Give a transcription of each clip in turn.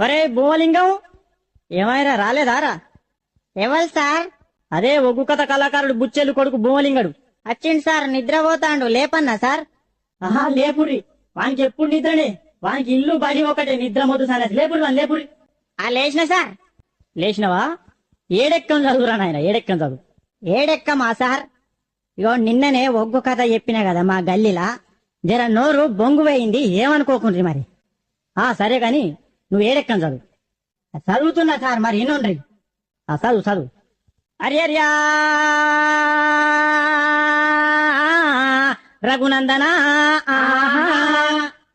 ఒరే భూమలింగం, ఏమైనా రాలేదారా? ఎవరు సార్? అదే ఒగ్గు కథ కళాకారుడు బుచ్చెలు కొడుకు భూమలింగడు. వచ్చిండు సార్, నిద్రపోతాండు. లేపన్నా సార్? ఆహా లేపురి, వానికి ఎప్పుడు నిద్రనే. వానికి ఇల్లు బడి ఒకటే, నిద్ర మొద్దు సార్. లేపురి వాని లేపురి. లేచిన సార్. లేచినవా? ఏడెక్కం చదువురా నాయన, ఏడెక్కం చదువు. ఏడెక్కమా సార్? ఇగో నిన్ననే ఒగ్గు కథ చెప్పినా కదా మా గల్లీలా, జర నోరు బొంగు పోయింది, ఏమనుకోకుండ్రి మరి. సరే గాని నువ్వు ఏడెక్కం చదువు. చదువుతున్నా సార్, మరి ఇనుండ్రి. చదువు చదువు. అర్యర్యా రఘునందన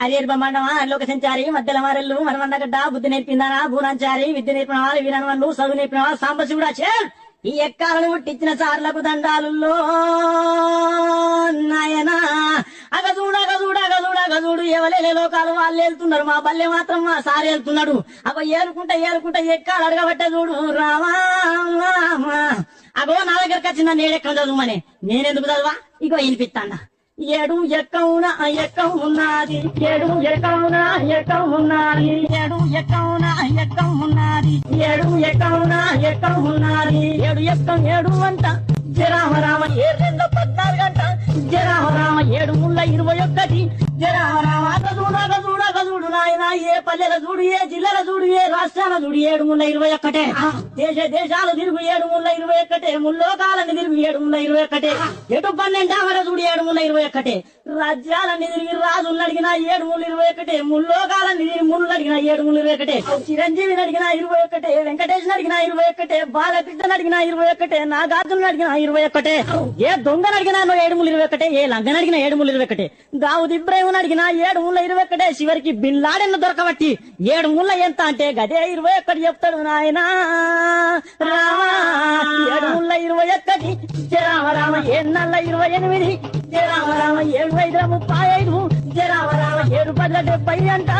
అరియర్ బ్రహ్మాండమా లోక సంచారి మధ్యల మారెల్లు మనమన్నగడ్డ బుద్ధి నేర్పిందానా భూనాచారి విద్య నేర్పిన వాళ్ళు వీరనవన్ను చదువు నేర్పిన వాళ్ళు సాంబశివుడా ఈ ఎక్కాలను పుట్టించిన సార్లకు దండాలుల్లో నాయనా. అగజూడు ఎవలేలే లోకాలు వాళ్ళు వెళ్తున్నారు, మా బల్లె మాత్రం మా సారి వెళ్తున్నాడు. అగో ఏలుకుంటా ఎక్కాలు అడగబట్టే చూడు రామా. అగో నా దగ్గరకు వచ్చిందా నేడెక్కం చదువుమని. నేనెందుకు చదువా? ఇగో వినిపిస్తాన్నా. ఏడు ఎక్కవున ఎక్కం ఉన్నది, ఏడు ఎక్కవున ఎక్కం ఉన్నది, ఏడు ఎక్కవున ఎక్కం ఉన్నది, ఏడు ఎక్కవున ఎక్కం ఉన్నది. ఏడు ఎక్కం ఏడు అంట జరామరామ 7-14 గంట జరామరామ 7-21 జరామరామ. చూడు నాయన, ఏ పల్లెల చూడు, ఏ జిల్లాల చూడు, ఏ రాష్ట్రాల చూడు 7-21. దేశాలు తిరుగు 7-21, ముల్లోకాలని తిరుగు 7-21, ఎటు 12 చూడు 7-21. రాజ్యాలన్నీ తిరిగి రాజులను అడిగిన 7-21, ముల్లోకాలన్నీ తిరిగి ముళ్ళు అడిగిన 7-21, చిరంజీవిని అడిగిన 21, వెంకటేశ్వర అడిగిన 21, బాలకృష్ణ అడిగిన 21, నాగార్జున అడిగిన 21, ఏ దొంగను అడిగినా 7-21, ఏ లంగను అడిగిన 7-21, దావుద్ ఇబ్రాహిం అడిగిన 7-21, చివరికి బిన్ లాడెన్ దొరకబట్టి 7 ఎంత అంటే గదే 21 చెప్తాడు నాయన రామా. 7-21 జరామరామ 7-28 జరామరామ 7-5-35 జరామరామ 7-10-70 అంట